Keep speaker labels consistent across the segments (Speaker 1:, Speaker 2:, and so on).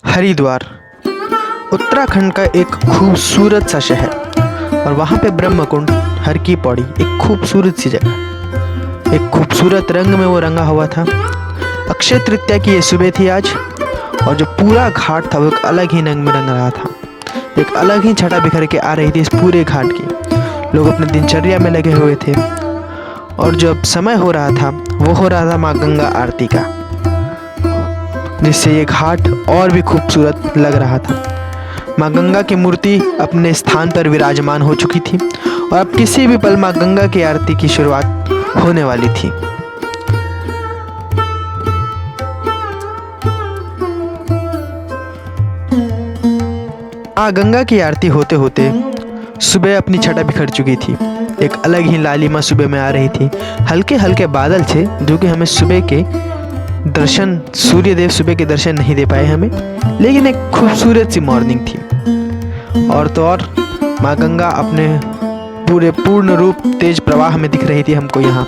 Speaker 1: हरिद्वार उत्तराखंड का एक खूबसूरत सा शहर और वहाँ पे ब्रह्म कुंड हर की पौड़ी एक खूबसूरत सी जगह, एक खूबसूरत रंग में वो रंगा हुआ था। अक्षय तृतीया की ये सुबह थी आज, और जो पूरा घाट था वो एक अलग ही रंग में रंग रहा था। एक अलग ही छटा बिखर के आ रही थी इस पूरे घाट की। लोग अपने दिनचर्या में लगे हुए थे और जब समय हो रहा था वो हो रहा था माँ गंगा आरती का, जिससे ये घाट और भी खूबसूरत लग रहा था। माँ गंगा की मूर्ति अपने स्थान पर विराजमान हो चुकी थी और अब किसी भी पल माँ गंगा की आरती की शुरुआत होने वाली थी। माँ गंगा की आरती होते होते सुबह अपनी छटा बिखर चुकी थी। एक अलग ही लालिमा सुबह में आ रही थी। हल्के हल्के बादल थे जो कि हमें सुबह के दर्शन, सूर्यदेव सुबह के दर्शन नहीं दे पाए हमें, लेकिन एक खूबसूरत सी मॉर्निंग थी। और तो और माँ गंगा अपने पूर्ण रूप तेज प्रवाह में दिख रही थी हमको। यहाँ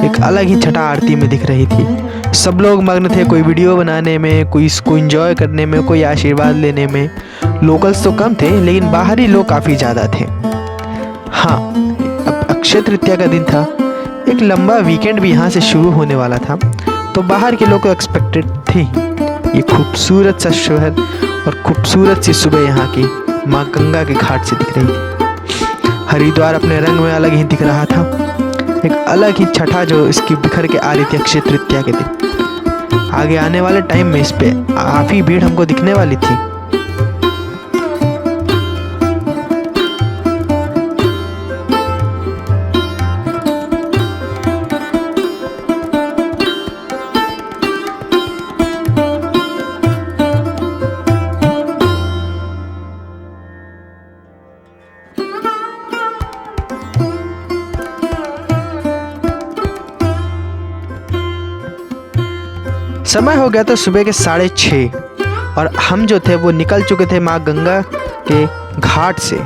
Speaker 1: एक अलग ही छटा आरती में दिख रही थी। सब लोग मग्न थे, कोई वीडियो बनाने में, कोई इसको एंजॉय करने में, कोई आशीर्वाद लेने में। लोकल्स तो कम थे लेकिन बाहरी लोग काफ़ी ज़्यादा थे। हाँ, अब अक्षय तृतीया का दिन था, एक लंबा वीकेंड भी यहाँ से शुरू होने वाला था, तो बाहर के लोग को एक्सपेक्टेड थी। ये खूबसूरत सा शहर और खूबसूरत सी सुबह यहाँ की माँ गंगा के घाट से दिख रही थी। हरिद्वार अपने रंग में अलग ही दिख रहा था, एक अलग ही छटा जो इसकी बिखर के आ रही थी अक्षय तृतीया के दिन। आगे आने वाले टाइम में इस पे काफ़ी भीड़ हमको दिखने वाली थी। समय हो गया था सुबह के 6:30 और हम जो थे वो निकल चुके थे माँ गंगा के घाट से,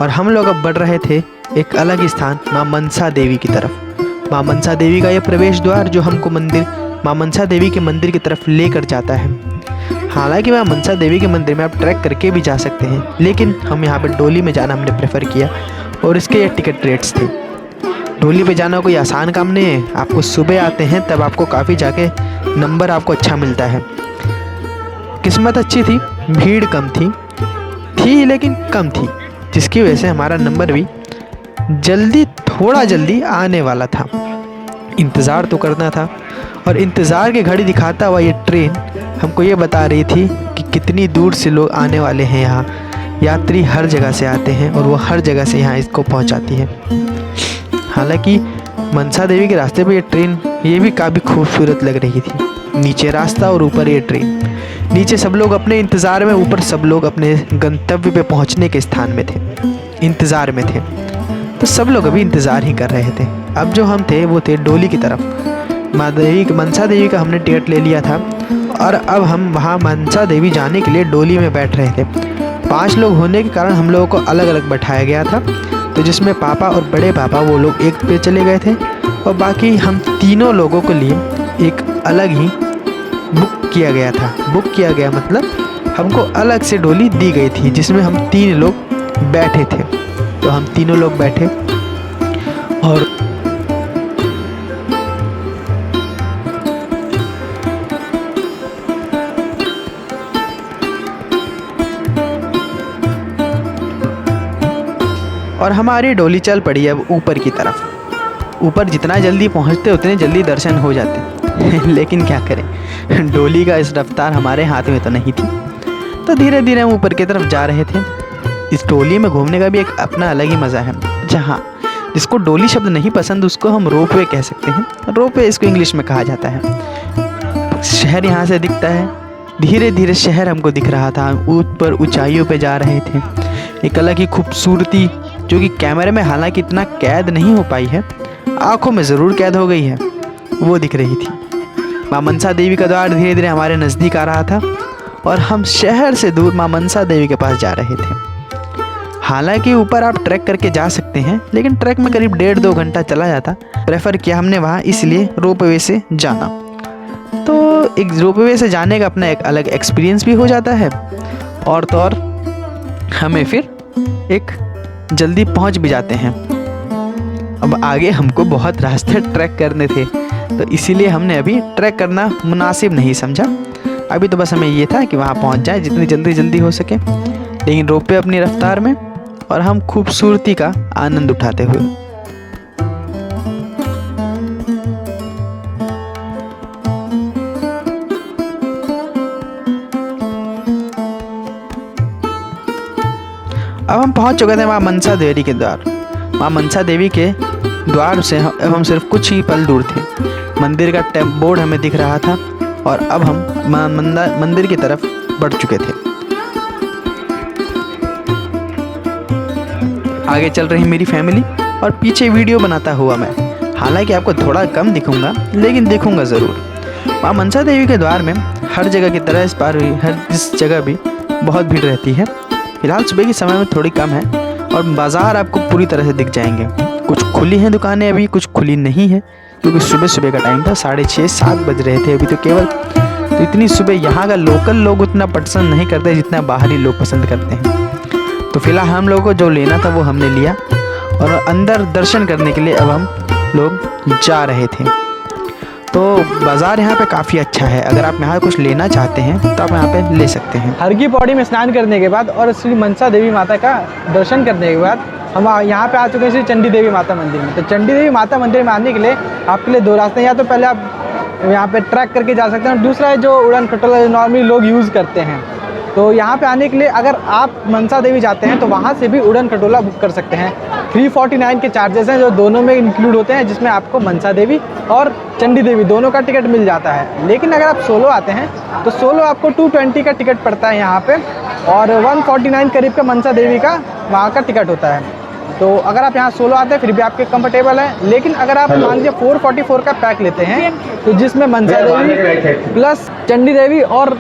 Speaker 1: और हम लोग अब बढ़ रहे थे एक अलग ही स्थान माँ मनसा देवी की तरफ। माँ मनसा देवी का ये प्रवेश द्वार जो हमको मंदिर माँ मनसा देवी के मंदिर की तरफ लेकर जाता है। हालांकि माँ मनसा देवी के मंदिर में आप ट्रैक करके भी जा सकते हैं, लेकिन हम यहाँ पर डोली में जाना हमने प्रेफर किया और इसके ये टिकट रेट्स थे। डोली पे जाना कोई आसान काम नहीं है। आपको सुबह आते हैं तब आपको काफ़ी जाके नंबर आपको अच्छा मिलता है। किस्मत अच्छी थी, भीड़ कम थी लेकिन कम थी, जिसकी वजह से हमारा नंबर भी थोड़ा जल्दी आने वाला था। इंतज़ार तो करना था, और इंतज़ार की घड़ी दिखाता हुआ ये ट्रेन हमको ये बता रही थी कि कितनी दूर से लोग आने वाले हैं। यहाँ यात्री हर जगह से आते हैं और वो हर जगह से यहाँ इसको पहुँचाती है। हालांकि मनसा देवी के रास्ते पे ये ट्रेन ये भी काफ़ी खूबसूरत लग रही थी। नीचे रास्ता और ऊपर ये ट्रेन। नीचे सब लोग अपने इंतज़ार में, ऊपर सब लोग अपने गंतव्य पे पहुंचने के स्थान में थे, इंतज़ार में थे। तो सब लोग अभी इंतज़ार ही कर रहे थे। अब जो हम थे वो थे डोली की तरफ। मनसा देवी का हमने टिकट ले लिया था और अब हम वहाँ मनसा देवी जाने के लिए डोली में बैठ रहे थे। 5 लोग होने के कारण हम लोगों को अलग अलग बैठाया गया था, तो जिसमें पापा और बड़े पापा वो लोग एक पे चले गए थे और बाकी हम तीनों लोगों के लिए एक अलग ही बुक किया गया था। बुक किया गया मतलब हमको अलग से डोली दी गई थी जिसमें हम 3 लोग बैठे थे। तो हम तीनों लोग बैठे और हमारी डोली चल पड़ी अब ऊपर की तरफ। ऊपर जितना जल्दी पहुंचते उतने जल्दी दर्शन हो जाते लेकिन क्या करें, डोली का इस रफ्तार हमारे हाथ में तो नहीं थी। तो धीरे धीरे हम ऊपर की तरफ जा रहे थे। इस डोली में घूमने का भी एक अपना अलग ही मज़ा है। जहाँ जिसको डोली शब्द नहीं पसंद उसको हम रोपवे कह सकते हैं। रोपवे इसको इंग्लिश में कहा जाता है। शहर यहाँ से दिखता है, धीरे धीरे शहर हमको दिख रहा था। ऊपर ऊंचाइयों पे जा रहे थे। एक अलग ही खूबसूरती जो कि कैमरे में हालांकि इतना कैद नहीं हो पाई है, आंखों में ज़रूर कैद हो गई है, वो दिख रही थी। माँ मनसा देवी का द्वार धीरे धीरे हमारे नज़दीक आ रहा था और हम शहर से दूर माँ मनसा देवी के पास जा रहे थे। हालांकि ऊपर आप ट्रैक करके जा सकते हैं, लेकिन ट्रैक में करीब 1.5-2 घंटा चला जाता। प्रेफर किया हमने वहाँ इसलिए रोपवे से जाना। तो एक रोपवे से जाने का अपना एक अलग एक्सपीरियंस भी हो जाता है, और तो और हमें फिर एक जल्दी पहुंच भी जाते हैं। अब आगे हमको बहुत रास्ते ट्रैक करने थे, तो इसीलिए हमने अभी ट्रैक करना मुनासिब नहीं समझा। अभी तो बस हमें ये था कि वहाँ पहुँच जाए जितनी जल्दी हो सके, लेकिन रोपवे अपनी रफ्तार में और हम खूबसूरती का आनंद उठाते हुए। अब हम पहुंच चुके थे माँ मनसा देवी के द्वार। माँ मनसा देवी के द्वार से अब हम सिर्फ कुछ ही पल दूर थे। मंदिर का बोर्ड हमें दिख रहा था और अब हम मंदिर की तरफ बढ़ चुके थे। आगे चल रही मेरी फैमिली और पीछे वीडियो बनाता हुआ मैं। हालांकि आपको थोड़ा कम दिखूंगा, लेकिन दिखूंगा ज़रूर। माँ मनसा देवी के द्वार में हर जगह की तरह इस जगह भी बहुत भीड़ रहती है। फिलहाल सुबह के समय में थोड़ी कम है और बाज़ार आपको पूरी तरह से दिख जाएंगे। कुछ खुली हैं दुकानें, अभी कुछ खुली नहीं है, क्योंकि सुबह का टाइम था, 6:30-7 बज रहे थे अभी तो केवल। तो इतनी सुबह यहाँ का लोकल लोग उतना पसंद नहीं करते जितना बाहरी लोग पसंद करते हैं। तो फिलहाल हम लोगों को जो लेना था वो हमने लिया और अंदर दर्शन करने के लिए अब हम लोग जा रहे थे। तो बाज़ार यहाँ पे काफ़ी अच्छा है, अगर आप यहाँ कुछ लेना चाहते हैं तो आप यहाँ पे ले सकते हैं।
Speaker 2: हर की पौड़ी में स्नान करने के बाद और श्री मनसा देवी माता का दर्शन करने के बाद हम यहाँ पे आ चुके हैं श्री चंडी देवी माता मंदिर में। तो चंडी देवी माता मंदिर में आने के लिए आपके लिए 2 रास्ते हैं। या तो पहले आप यहाँ पे ट्रैक करके जा सकते हैं और दूसरा है जो उड़न खटोला नॉर्मली लोग यूज़ करते हैं। तो यहाँ पे आने के लिए अगर आप मनसा देवी जाते हैं तो वहाँ से भी उड़न खटोला बुक कर सकते हैं। 349 के चार्जेस हैं जो दोनों में इंक्लूड होते हैं, जिसमें आपको मनसा देवी और चंडी देवी दोनों का टिकट मिल जाता है। लेकिन अगर आप सोलो आते हैं तो सोलो आपको 220 का टिकट पड़ता है यहाँ पे, और 149 करीब का मनसा देवी का वहाँ का टिकट होता है। तो अगर आप यहाँ सोलो आते हैं फिर भी आपके कंफर्टेबल है। लेकिन अगर आप मान लीजिए 444 का पैक लेते हैं तो जिसमें मनसा देवी प्लस चंडी देवी और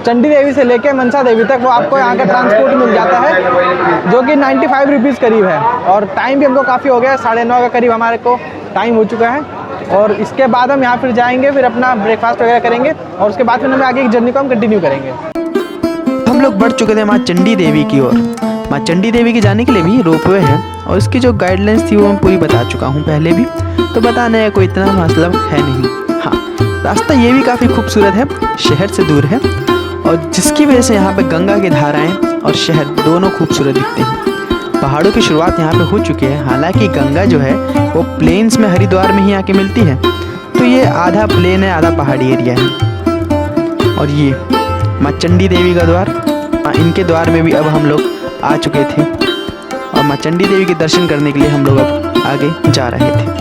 Speaker 2: चंडी देवी से लेके मनसा देवी तक वो आपको यहाँ का ट्रांसपोर्ट मिल जाता है, जो कि 95 रुपीज़ करीब है। और टाइम भी हमको काफ़ी हो गया है, 9:30 का करीब हमारे को टाइम हो चुका है। और इसके बाद हम यहाँ फिर जाएंगे, फिर अपना ब्रेकफास्ट वगैरह करेंगे और उसके बाद फिर हमें आगे की जर्नी को हम कंटिन्यू करेंगे।
Speaker 1: हम लोग बढ़ चुके थे माँ चंडी देवी की ओर। माँ चंडी देवी के जाने के लिए भी रोपवे है और इसकी जो गाइडलाइंस थी वो मैं पूरी बता चुका हूँ पहले भी, तो बताने का कोई इतना मतलब है नहीं। हाँ, रास्ता ये भी काफ़ी खूबसूरत है, शहर से दूर है, और जिसकी वजह से यहाँ पे गंगा की धाराएं और शहर दोनों खूबसूरत दिखते हैं। पहाड़ों की शुरुआत यहाँ पे हो चुकी है। हालांकि गंगा जो है वो प्लेन्स में हरिद्वार में ही आके मिलती है, तो ये आधा प्लेन है आधा पहाड़ी एरिया है। और ये माँ चंडी देवी का द्वार, इनके द्वार में भी अब हम लोग आ चुके थे और माँ चंडी देवी के दर्शन करने के लिए हम लोग अब आगे जा रहे थे।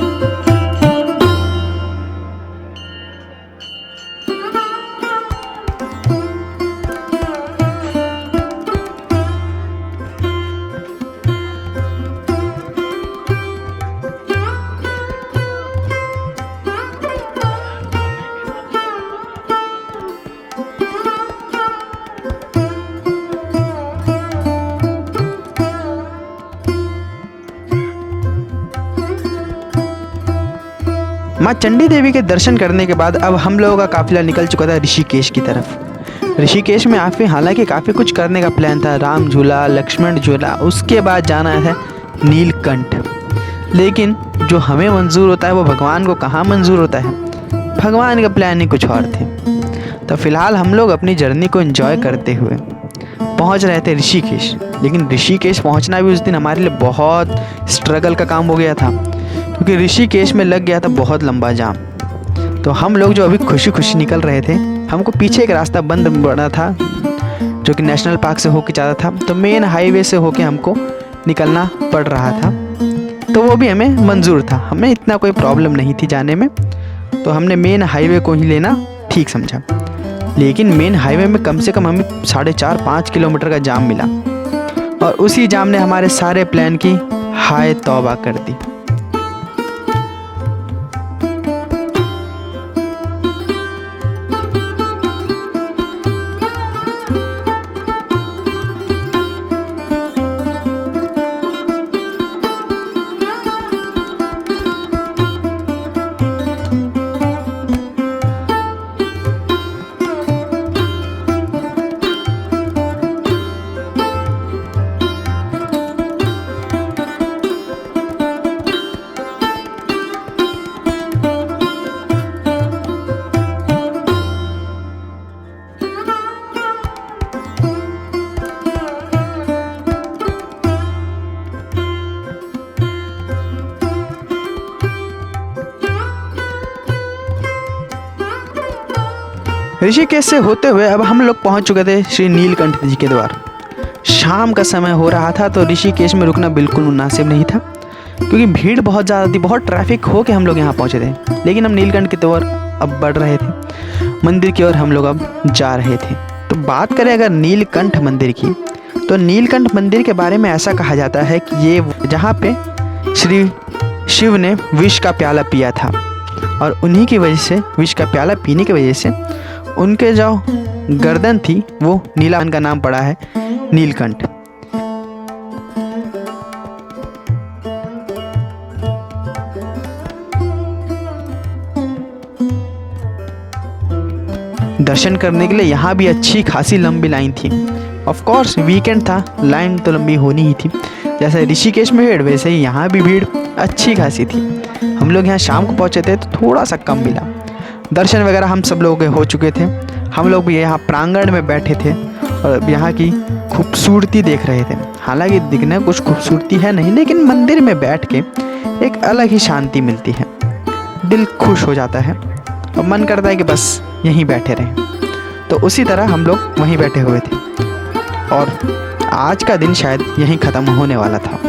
Speaker 1: माँ चंडी देवी के दर्शन करने के बाद अब हम लोगों का काफिला निकल चुका था ऋषिकेश की तरफ। ऋषिकेश में हालांकि काफ़ी कुछ करने का प्लान था, राम झूला, लक्ष्मण झूला, उसके बाद जाना है नीलकंठ। लेकिन जो हमें मंजूर होता है वो भगवान को कहाँ मंजूर होता है, भगवान का प्लान ही कुछ और थे। तो फिलहाल हम लोग अपनी जर्नी को एंजॉय करते हुए पहुंच रहे थे ऋषिकेश। लेकिन ऋषिकेश पहुंचना भी उस दिन हमारे लिए बहुत स्ट्रगल का काम हो गया था, क्योंकि ऋषिकेश में लग गया था बहुत लंबा जाम। तो हम लोग जो अभी खुशी खुशी निकल रहे थे, हमको पीछे एक रास्ता बंद पड़ा था जो कि नेशनल पार्क से होके जाता था, तो मेन हाईवे से होके हमको निकलना पड़ रहा था। तो वो भी हमें मंजूर था, हमें इतना कोई प्रॉब्लम नहीं थी जाने में, तो हमने मेन हाईवे को ही लेना ठीक समझा। लेकिन मेन हाईवे में कम से कम हमें 4.5-5 किलोमीटर का जाम मिला, और उसी जाम ने हमारे सारे प्लान की हाय तौबा कर दी। ऋषिकेश से होते हुए अब हम लोग पहुंच चुके थे श्री नीलकंठ जी के द्वार। शाम का समय हो रहा था तो ऋषिकेश में रुकना बिल्कुल मुनासिब नहीं था, क्योंकि भीड़ बहुत ज़्यादा थी, बहुत ट्रैफिक हो के हम लोग यहाँ पहुँचे थे। लेकिन हम नीलकंठ की ओर अब बढ़ रहे थे, मंदिर की ओर हम लोग अब जा रहे थे। तो बात करें अगर नीलकंठ मंदिर की, तो नीलकंठ मंदिर के बारे में ऐसा कहा जाता है कि ये जहाँ पे श्री शिव ने विष का प्याला पिया था, और उन्हीं की वजह से, विष का प्याला पीने की वजह से उनके जो गर्दन थी वो नीला का नाम पड़ा है नीलकंठ। दर्शन करने के लिए यहाँ भी अच्छी खासी लंबी लाइन थी। ऑफ कोर्स वीकेंड था, लाइन तो लंबी होनी ही थी। जैसे ऋषिकेश में भीड़, वैसे ही यहाँ भी भीड़ अच्छी खासी थी। हम लोग यहाँ शाम को पहुँचे थे तो थोड़ा सा कम मिला। दर्शन वगैरह हम सब लोगों के हो चुके थे। हम लोग भी यहाँ प्रांगण में बैठे थे और यहाँ की खूबसूरती देख रहे थे। हालांकि दिखने कुछ खूबसूरती है नहीं, लेकिन मंदिर में बैठ के एक अलग ही शांति मिलती है, दिल खुश हो जाता है और मन करता है कि बस यहीं बैठे रहें। तो उसी तरह हम लोग वहीं बैठे हुए थे और आज का दिन शायद यहीं ख़त्म होने वाला था।